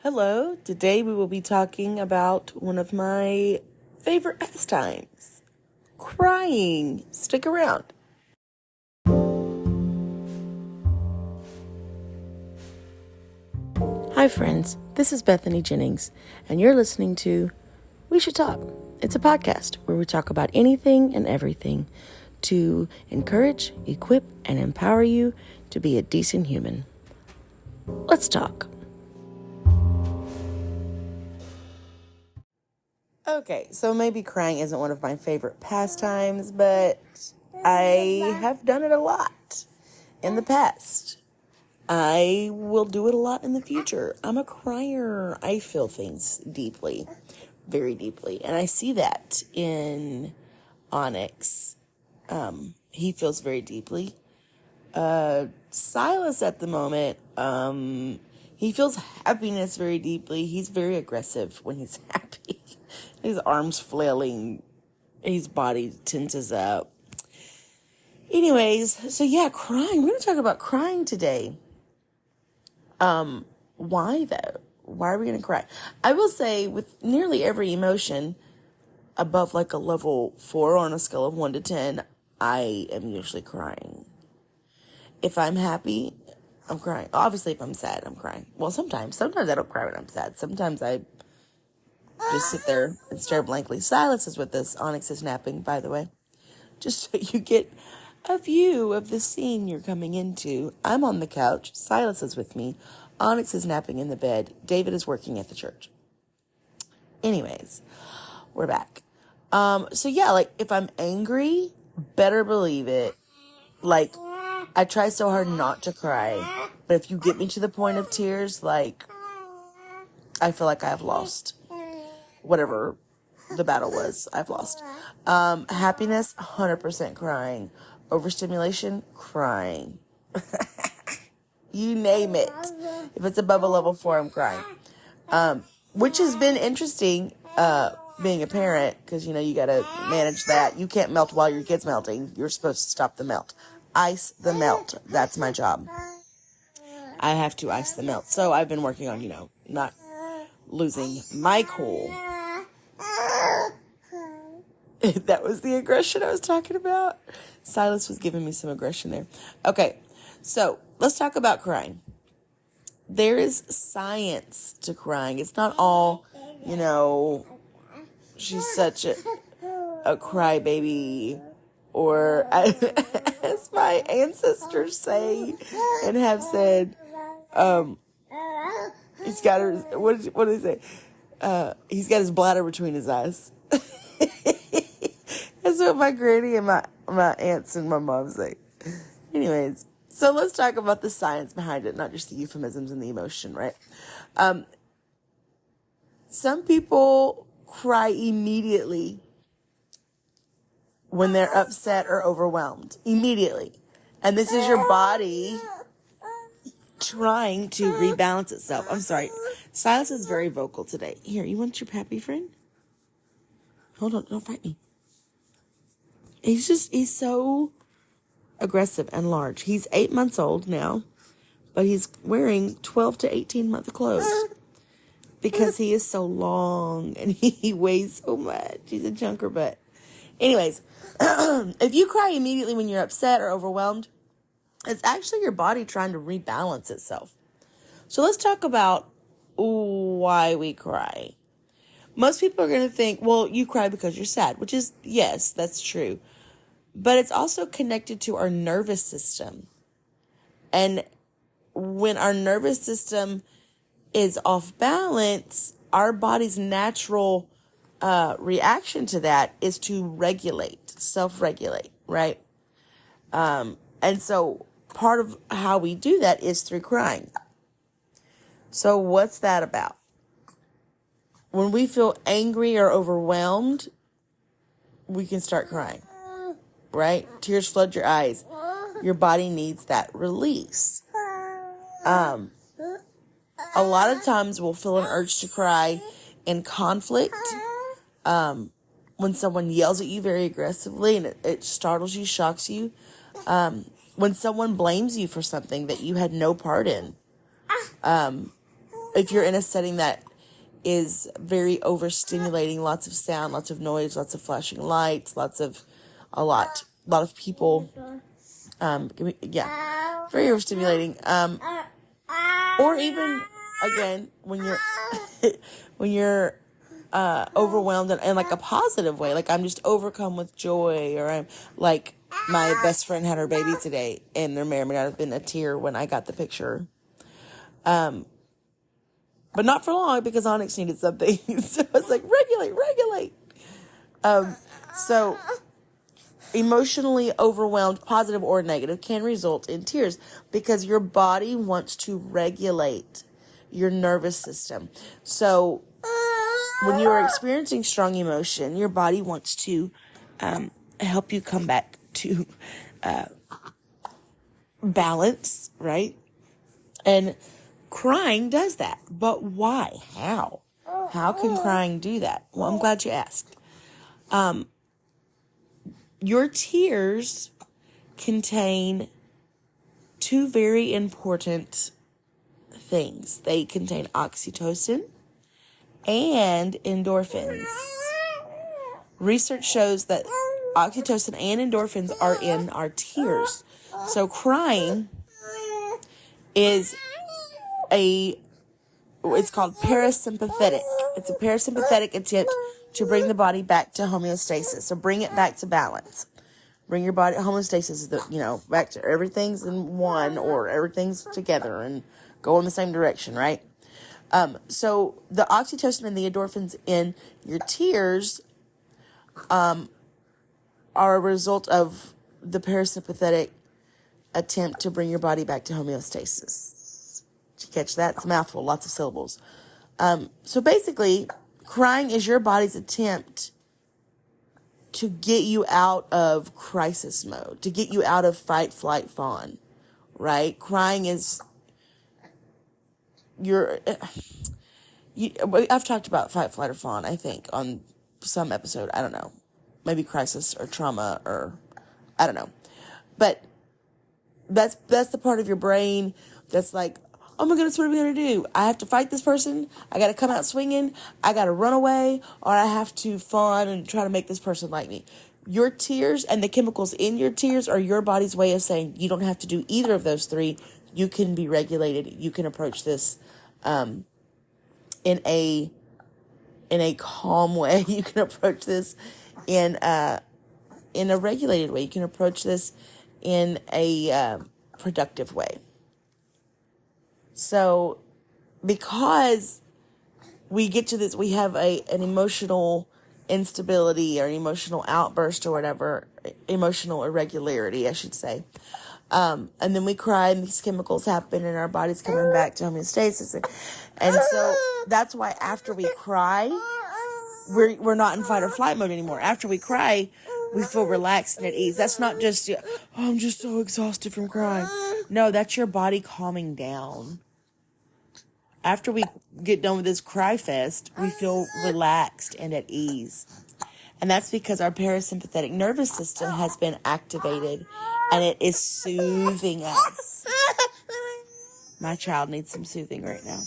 Hello, today we will be talking about one of my favorite pastimes, crying. Stick around. Hi friends, this is Bethany Jennings, and you're listening to We Should Talk. It's a podcast where we talk about anything and everything to encourage, equip, and empower you to be a decent human. Let's talk. Okay, so maybe crying isn't one of my favorite pastimes, but I have done it a lot in the past. I will do it a lot in the future. I'm a crier. I feel things deeply, very deeply. And I see that in Onyx. He feels very deeply. Silas at the moment, he feels happiness very deeply. He's very aggressive when he's happy. His arms flailing, his body tenses up. Anyways, so yeah, crying. We're going to talk about crying today. Why though? Why are we going to cry? I will say with nearly every emotion above like a level 4 on a scale of 1 to 10, I am usually crying. If I'm happy, I'm crying. Obviously, if I'm sad, I'm crying. Well, sometimes I don't cry when I'm sad. Sometimes I just sit there and stare blankly. Silas is with us. Onyx is napping, by the way. Just so you get a view of the scene you're coming into. I'm on the couch. Silas is with me. Onyx is napping in the bed. David is working at the church. Anyways, we're back. So yeah, like if I'm angry, better believe it. Like I try so hard not to cry, but if you get me to the point of tears, like I feel like I have lost whatever the battle was. I've lost. Happiness, 100% crying. Overstimulation, crying. You name it. If it's above a level 4, I'm crying. Which has been interesting, being a parent, because, you got to manage that. You can't melt while your kid's melting. You're supposed to stop the melt. Ice the melt. That's my job. I have to ice the melt. So I've been working on, not losing my cool. That was the aggression I was talking about. Silas was giving me some aggression there. Okay, so let's talk about crying. There is science to crying. It's not all, she's such a crybaby, or as my ancestors say and have said, he's got what do they say? He's got his bladder between his eyes. That's what my granny and my aunts and my mom say. Anyways, so let's talk about the science behind it, not just the euphemisms and the emotion, right? Some people cry immediately when they're upset or overwhelmed. Immediately. And this is your body trying to rebalance itself. I'm sorry. Silas is very vocal today. Here, you want your pappy friend? Hold on, don't fight me. He's so aggressive and large. He's 8 months old now, but he's wearing 12 to 18 month clothes because he is so long and he weighs so much. He's a junker butt. Anyways, if you cry immediately when you're upset or overwhelmed, it's actually your body trying to rebalance itself. So let's talk about why we cry. Most people are going to think, well, you cry because you're sad, which is, yes, that's true. But it's also connected to our nervous system. And when our nervous system is off balance, our body's natural reaction to that is to regulate, self-regulate, right? And so part of how we do that is through crying. So what's that about? When we feel angry or overwhelmed, we can start crying, right? Tears flood your eyes. Your body needs that release. A lot of times we'll feel an urge to cry in conflict. When someone yells at you very aggressively and it startles you, shocks you. When someone blames you for something that you had no part in. if you're in a setting that is very overstimulating, lots of sound, lots of noise, lots of flashing lights, a lot of people, very overstimulating. Or even, again, when you're, when you're, overwhelmed in like a positive way, like I'm just overcome with joy, or I'm like, my best friend had her baby today, and there may or may not have been a tear when I got the picture. But not for long, because Onyx needed something. So it's like, regulate. So emotionally overwhelmed, positive or negative, can result in tears because your body wants to regulate your nervous system. So when you are experiencing strong emotion, your body wants to help you come back to balance, right? And crying does that. But why? How? How can crying do that? Well, I'm glad you asked. Your tears contain two very important things. They contain oxytocin and endorphins. Research shows that oxytocin and endorphins are in our tears. So crying is it's called parasympathetic. It's a parasympathetic attempt to bring the body back to homeostasis. So bring it back to balance. Bring your body, homeostasis is back to everything's in one, or everything's together and go in the same direction, right? So the oxytocin and the endorphins in your tears are a result of the parasympathetic attempt to bring your body back to homeostasis. Did you catch that? It's a mouthful, lots of syllables. So basically, crying is your body's attempt to get you out of crisis mode, to get you out of fight, flight, fawn, right? Crying is I've talked about fight, flight, or fawn, I think, on some episode. I don't know. Maybe crisis or trauma, or I don't know. But that's the part of your brain that's like, oh my goodness, what are we going to do? I have to fight this person. I got to come out swinging. I got to run away, or I have to fawn and try to make this person like me. Your tears and the chemicals in your tears are your body's way of saying you don't have to do either of those three. You can be regulated. You can approach this in a calm way. You can approach this in a regulated way. You can approach this in a productive way. So because we get to this, we have an emotional instability or an emotional outburst or whatever, emotional irregularity, I should say. And then we cry and these chemicals happen and our body's coming back to homeostasis. And so that's why after we cry, we're not in fight or flight mode anymore. After we cry, we feel relaxed and at ease. That's not just, oh, I'm just so exhausted from crying. No, that's your body calming down. After we get done with this cry fest, we feel relaxed and at ease. And that's because our parasympathetic nervous system has been activated and it is soothing us. My child needs some soothing right now.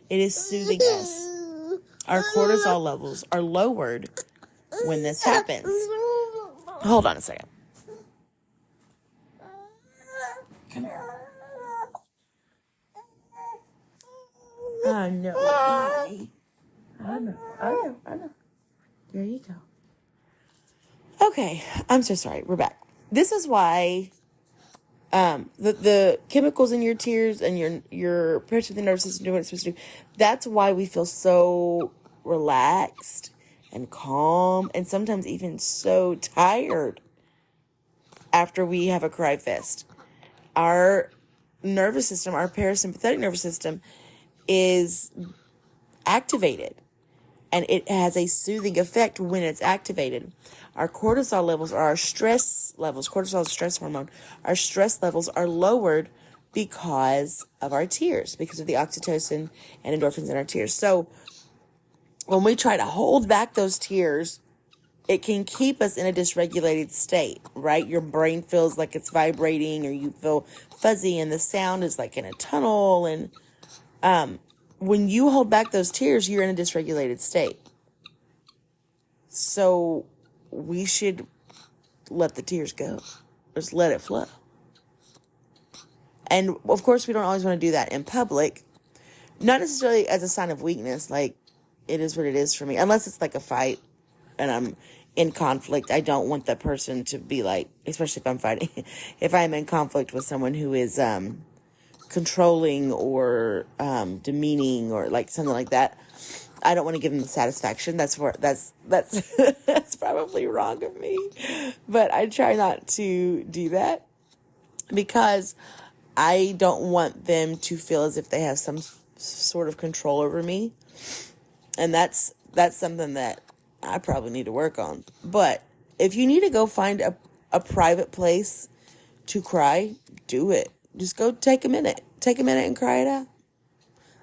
It is soothing us. Our cortisol levels are lowered when this happens. Hold on a second. Come here. I know. I know. There you go. Okay, I'm so sorry. We're back. This is why the chemicals in your tears and your parasympathetic nervous system doing what it's supposed to do. That's why we feel so relaxed and calm and sometimes even so tired after we have a cry fest. Our nervous system, our parasympathetic nervous system, is activated, and it has a soothing effect when it's activated. Our cortisol levels are our stress levels. Cortisol is a stress hormone. Our stress levels are lowered because of our tears, because of the oxytocin and endorphins in our tears. So when we try to hold back those tears, it can keep us in a dysregulated state, right? Your brain feels like it's vibrating, or you feel fuzzy, and the sound is like in a tunnel, and when you hold back those tears, you're in a dysregulated state. So we should let the tears go. Just let it flow. And of course, we don't always want to do that in public. Not necessarily as a sign of weakness. Like, it is what it is for me. Unless it's like a fight and I'm in conflict. I don't want that person to be like, especially if I'm fighting, if I'm in conflict with someone who is controlling or demeaning or like something like that. I don't want to give them the satisfaction. That's that's probably wrong of me, but I try not to do that because I don't want them to feel as if they have some sort of control over me, and that's something that I probably need to work on. But if you need to go find a private place to cry, do it. Just go take a minute and cry it out.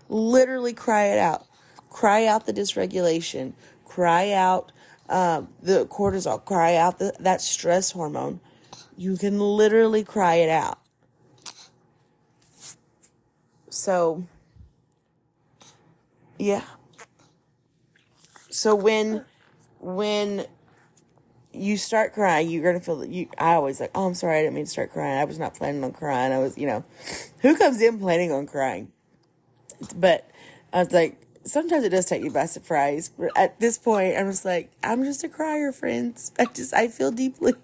Literally cry it out. Cry out the dysregulation. Cry out the cortisol. Cry out that stress hormone. You can literally cry it out. So, yeah. So when you start crying, you're going to feel that I always like, oh, I'm sorry, I didn't mean to start crying. I was not planning on crying. I was, who comes in planning on crying? But I was like, sometimes it does take you by surprise. But at this point, I'm just like, I'm just a crier, friends. I feel deeply.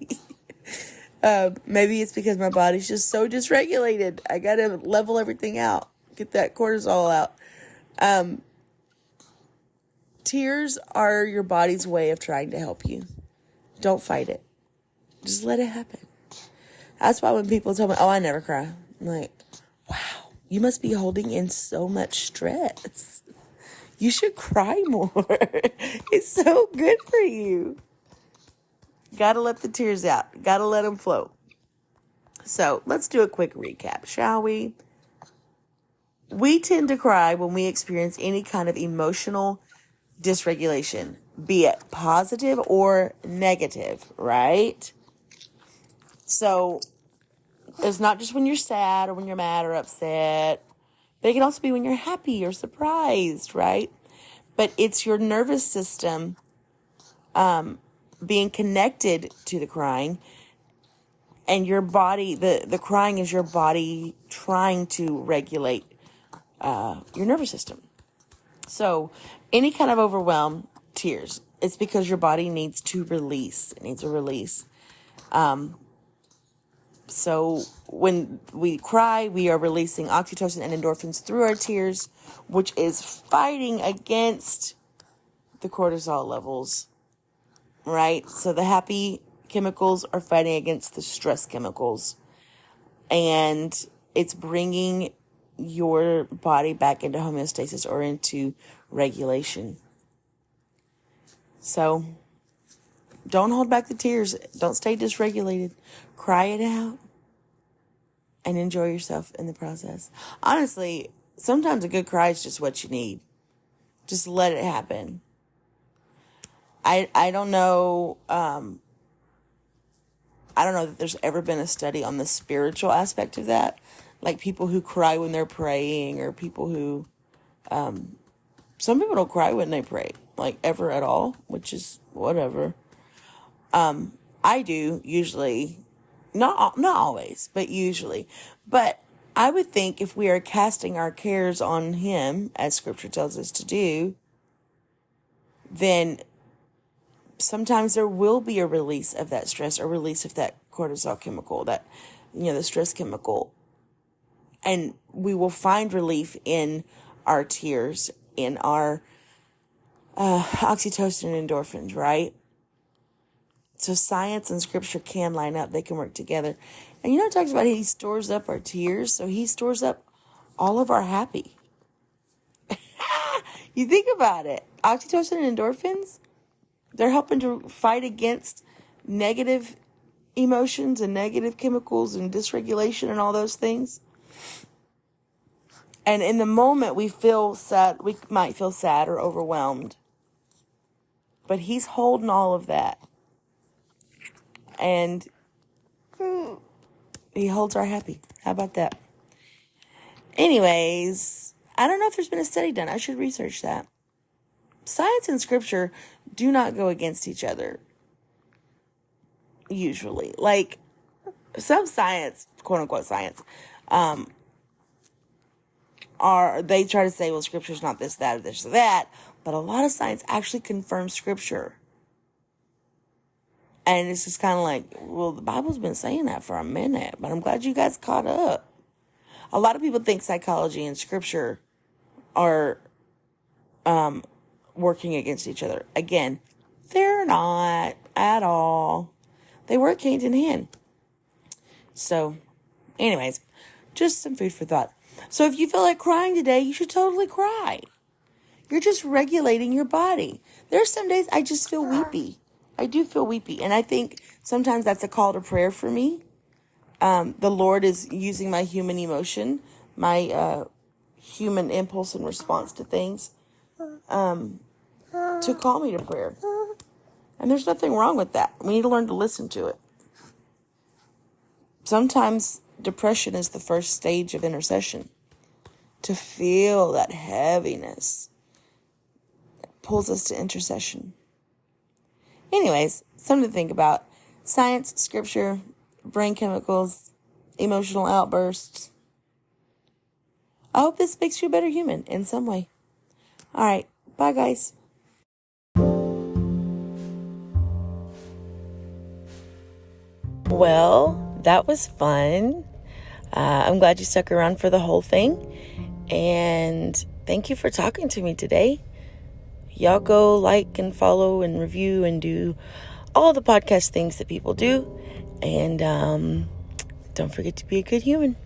Maybe it's because my body's just so dysregulated. I got to level everything out, get that cortisol out. Tears are your body's way of trying to help you. Don't fight it. Just let it happen. That's why when people tell me, oh, I never cry. I'm like, wow, you must be holding in so much stress. You should cry more. It's so good for you. Gotta let the tears out. Gotta let them flow. So let's do a quick recap, shall we? We tend to cry when we experience any kind of emotional dysregulation, be it positive or negative, right? So it's not just when you're sad or when you're mad or upset, but it can also be when you're happy or surprised, right? But it's your nervous system being connected to the crying, and your body, the crying is your body trying to regulate your nervous system. So any kind of overwhelm, tears, it's because your body needs to release. It needs a release. So when we cry, we are releasing oxytocin and endorphins through our tears, which is fighting against the cortisol levels, right? So the happy chemicals are fighting against the stress chemicals, and it's bringing your body back into homeostasis or into regulation. So don't hold back the tears. Don't stay dysregulated. Cry it out and enjoy yourself in the process. Honestly, sometimes a good cry is just what you need. Just let it happen. I don't know. I don't know that there's ever been a study on the spiritual aspect of that. Like people who cry when they're praying, or people who, some people don't cry when they pray, like ever at all, which is whatever. I do usually, not always, but usually. But I would think if we are casting our cares on Him, as Scripture tells us to do, then sometimes there will be a release of that stress, or release of that cortisol chemical, that, the stress chemical. And we will find relief in our tears, in our oxytocin and endorphins, right? So science and Scripture can line up. They can work together. And it talks about He stores up our tears, so He stores up all of our happy. You think about it. Oxytocin and endorphins, they're helping to fight against negative emotions and negative chemicals and dysregulation and all those things. And in the moment we feel sad, we might feel sad or overwhelmed. But He's holding all of that. And He holds our happy. How about that? Anyways, I don't know if there's been a study done. I should research that. Science and scripture do not go against each other, usually. Like, some science, quote unquote science, they try to say, well, scripture's not this, that, or this, or that. But a lot of science actually confirms scripture. And it's just kind of like, well, the Bible's been saying that for a minute, but I'm glad you guys caught up. A lot of people think psychology and scripture are working against each other. Again, they're not at all. They work hand in hand. So, anyways, just some food for thought. So if you feel like crying today, you should totally cry. You're just regulating your body. There's some days I just feel weepy. I do feel weepy. And I think sometimes that's a call to prayer for me. The Lord is using my human emotion, my human impulse and response to things, to call me to prayer. And there's nothing wrong with that. We need to learn to listen to it. Sometimes depression is the first stage of intercession. To feel that heaviness pulls us to intercession. Anyways, something to think about. Science, scripture, brain chemicals, emotional outbursts. I hope this makes you a better human in some way. All right. Bye, guys. Well, that was fun. I'm glad you stuck around for the whole thing. And thank you for talking to me today. Y'all go like and follow and review and do all the podcast things that people do. And don't forget to be a good human.